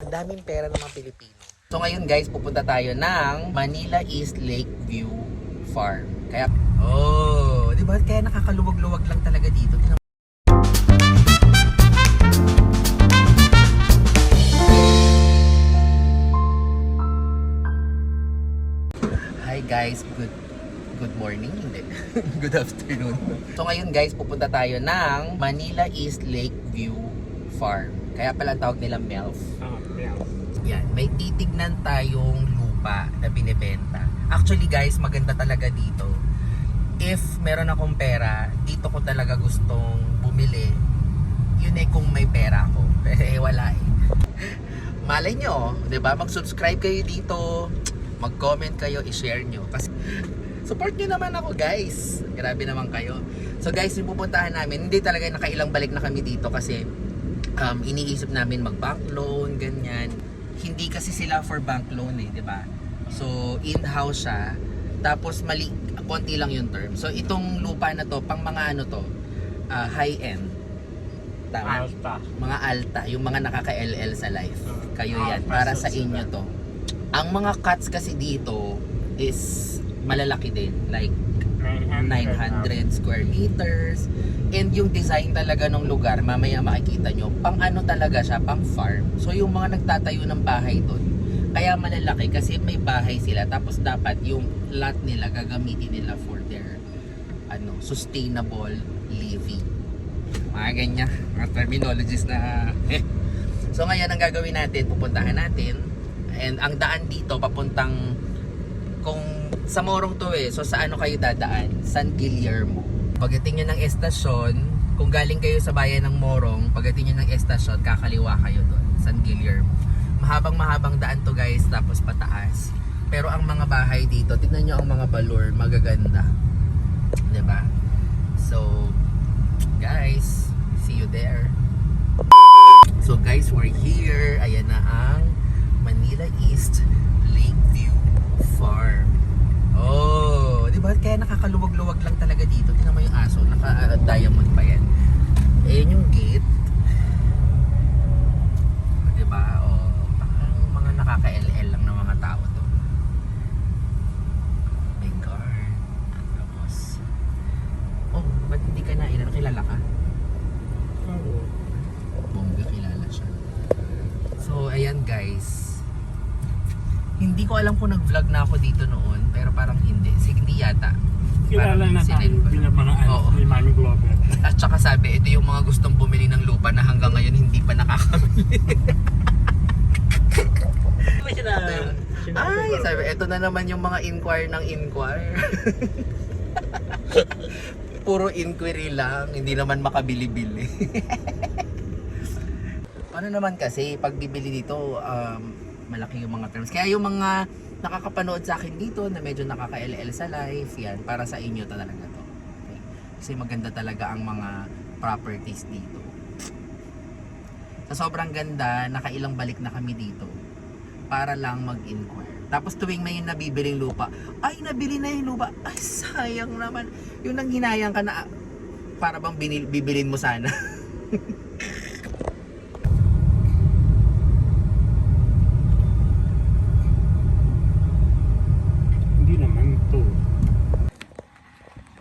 Ang daming pera ng mga Pilipino. So ngayon guys, pupunta tayo ng Manila East Lakeview Farm. Kaya, di ba? Kaya nakakaluwag-luwag lang talaga dito. Hi guys, good morning, hindi. Good afternoon. So ngayon guys, pupunta tayo ng Manila East Lakeview Farm. Kaya pala ang tawag nila MILF. Yan, may titignan tayong lupa na binibenta. Actually guys, maganda talaga dito. If meron akong pera, dito ko talaga gustong bumili. Yun kung may pera ako. Wala eh. Malay nyo, 'di ba? Mag-subscribe kayo dito, mag-comment kayo, i-share nyo. Kasi support nyo naman ako guys. Grabe naman kayo. So guys, yung pupuntahan namin, hindi talaga nakailang balik na kami dito kasi iniisip namin mag-bank loan, ganyan. Hindi kasi sila for bank loan di ba? So in-house siya. Tapos konti lang yung term. So itong lupa na to, pang mga high-end. Tama? Alta. Mga alta, yung mga nakaka-LL sa life. Kayo yan, para sa inyo to. Ang mga cuts kasi dito is malalaki din, like 900 square meters. And yung design talaga ng lugar, mamaya makikita nyo, pang talaga siya, pang farm. So yung mga nagtatayo ng bahay doon, kaya malalaki kasi may bahay sila. Tapos dapat yung lot nila gagamitin nila for their sustainable living. Mga ganyan, mga terminologies na So ngayon ang gagawin natin, pupuntahan natin. And ang daan dito papuntang, kung sa Morong to so sa kayo dadaan? San Guillermo. Pagdating nyo ng estasyon, kung galing kayo sa bayan ng Morong, pagdating nyo ng estasyon, kakaliwa kayo doon, San Guillermo. Mahabang daan to guys, tapos pataas. Pero ang mga bahay dito, tignan nyo ang mga balur, magaganda. 'Di ba? So, guys, see you there. So guys, we're here. Ayan na ang Manila East Lakeview Farm. Di ba? Kaya nakakaluwag-luwag lang talaga dito. Tingnan mo yung aso, naka-diamond pa yan. Ayan yung gate. Di ba? Parang mga nakaka-LL lang ng mga tao to. May guard. Tapos, ba't hindi ka na ilan? Kilala ka? Oo. Bongga, kilala siya. So, ayan guys. Hindi ko alam kung nag-vlog na ako dito noon, pero parang hindi. Hindi yata. Kilala Parang na tayo bilang mga ni Mami Glover. At saka sabi, ito yung mga gustong bumili ng lupa na hanggang ngayon hindi pa nakakabili. Ay, sabi, ito na naman yung mga inquire ng inquire. Puro inquiry lang, hindi naman makabili-bili. Ano naman kasi, pag bibili dito, malaki yung mga terms. Kaya yung mga nakakapanood sa akin dito na medyo nakaka-LL sa life, yan, para sa inyo talaga to. Okay? Kasi maganda talaga ang mga properties dito. Sa sobrang ganda, nakailang balik na kami dito para lang mag-inquire. Tapos tuwing may nabibiling lupa, ay nabili na yung lupa, ay sayang naman. Yung nang hinayang ka na, para bang bibilin mo sana.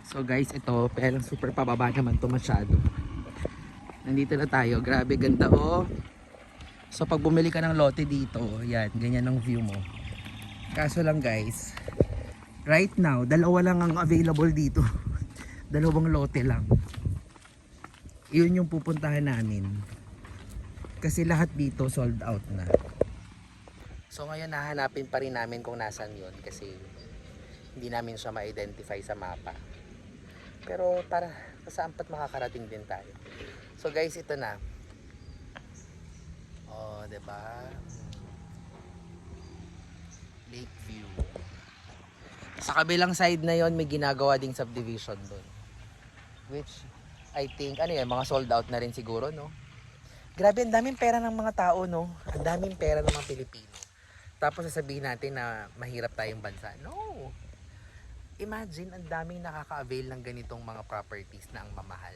So guys, ito, pero super pababa naman to masyado. Nandito na tayo, grabe ganda So pag bumili ka ng lote dito, yan, ganyan ang view mo. Kaso lang guys, right now, dalawa lang ang available dito. Dalawang lote lang. Iyon yung pupuntahan namin. Kasi lahat dito sold out na. So ngayon nahanapin pa rin namin kung nasan yun kasi hindi namin siya ma-identify sa mapa. Pero para saan pa't makakarating din tayo. So guys, ito na. Diba? Lakeview. Sa kabilang side na yon may ginagawa ding subdivision doon. Which I think mga sold out na rin siguro, no? Grabe, ang daming pera ng mga tao, no? Ang daming pera ng mga Pilipino. Tapos sasabihin natin na mahirap tayong bansa. No. Imagine, ang daming nakaka-avail ng ganitong mga properties na ang mamahal.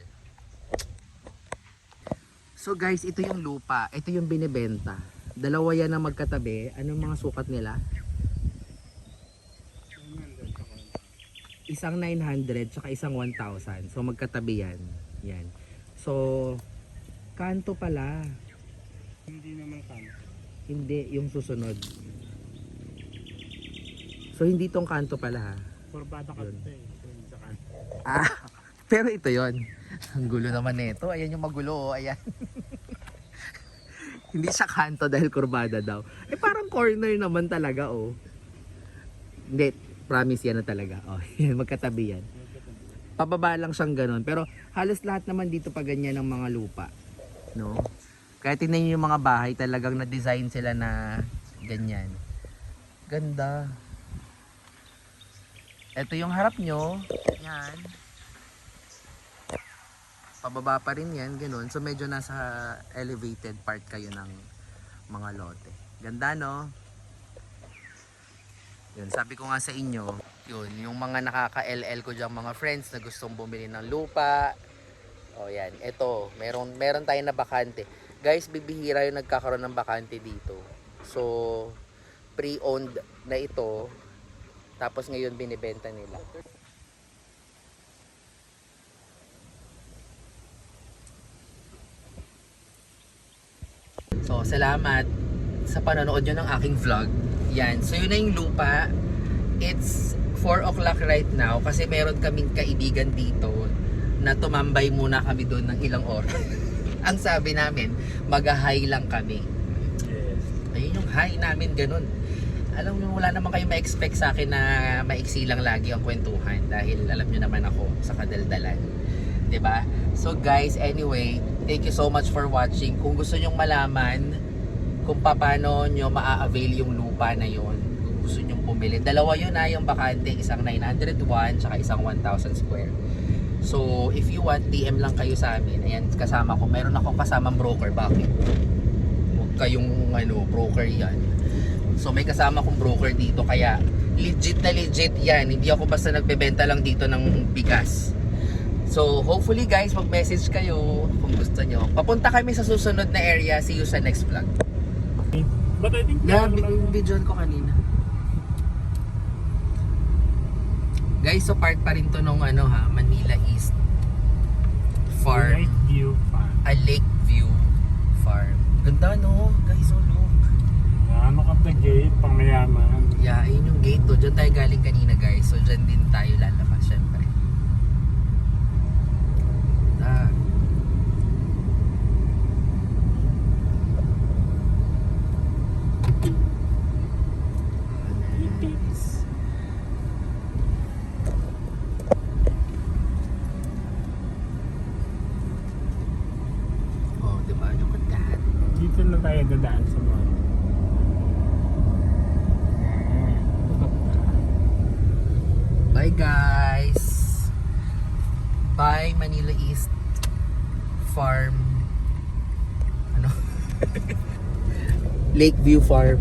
So guys, ito yung lupa. Ito yung binibenta. Dalawa yan na magkatabi. Anong mga sukat nila? Isang 900 tsaka isang 1,000. So magkatabi yan. Yan. So kanto pala. Hindi naman kanto. Hindi yung susunod. So hindi tong kanto pala ha. Kurbada Yun. kasi eh. Sa kanto. Ah, pero ito yon. Ang gulo naman nito. Ayan yung magulo. Oh. Ayan. Hindi siya kanto dahil kurbada daw. Eh parang corner naman talaga oh. Hindi, promise yan na talaga. Oh, yan, magkatabi yan. Pababa lang siyang ganun. Pero halos lahat naman dito pa ganyan ng mga lupa. No? Kaya tingnan niyo yung mga bahay talagang na-design sila na ganyan. Ganda. Ito yung harap nyo. Yan. Pababa pa rin yan, ganun. So medyo nasa elevated part kayo ng mga lote. Ganda no? Yun, sabi ko nga sa inyo, yun, yung mga nakaka-LL ko dyan, mga friends na gustong bumili ng lupa. O yan, ito, meron tayo na bakante. Guys, bibihira yung nagkakaroon ng bakante dito. So, pre-owned na ito. Tapos ngayon binibenta nila. So, salamat sa panonood nyo ng aking vlog. Yan. So, yun na yung lupa. It's 4 o'clock right now kasi meron kaming kaibigan dito na tumambay muna kami doon ng ilang oras. Ang sabi namin, mag-high lang kami. Yes. Ayun yung high namin, ganun. Alam mo, wala naman kayo ma-expect sa akin na maiksi lang lagi ang kwentuhan dahil alam nyo naman ako sa kadaldalan. 'Di ba? So guys, anyway, thank you so much for watching. Kung gusto nyong malaman kung paano nyo maa-avail yung lupa na yon, kung gusto nyong pumili, dalawa yun na yung bakante, isang 901 tsaka isang 1,000 square. So if you want, DM lang kayo sa amin. Ayan, kasama ko, meron akong kasamang broker. Bakit? Huwag kayong broker yan. So may kasama kong broker dito, kaya legit na legit yan. Hindi ako basta nagbebenta lang dito ng bigas. So hopefully guys, mag-message kayo kung gusto nyo. Papunta kami sa susunod na area. See you sa next vlog. But I think Video ko kanina. Guys, so part pa rin to nung Manila East Farm. Lakeview Farm. A Lakeview Farm. Ganda no, guys, oh look. Ano ka the gate, pang mayaman. Yeah, ayun yung gate to. Diyan tayo galing kanina guys. So dyan din tayo lalabas syempre. Ah. Nice. Oh, diba? Look at that. Dito na tayo dadaan sa mga. Bye guys. Bye Manila East Farm. Lakeview Farm.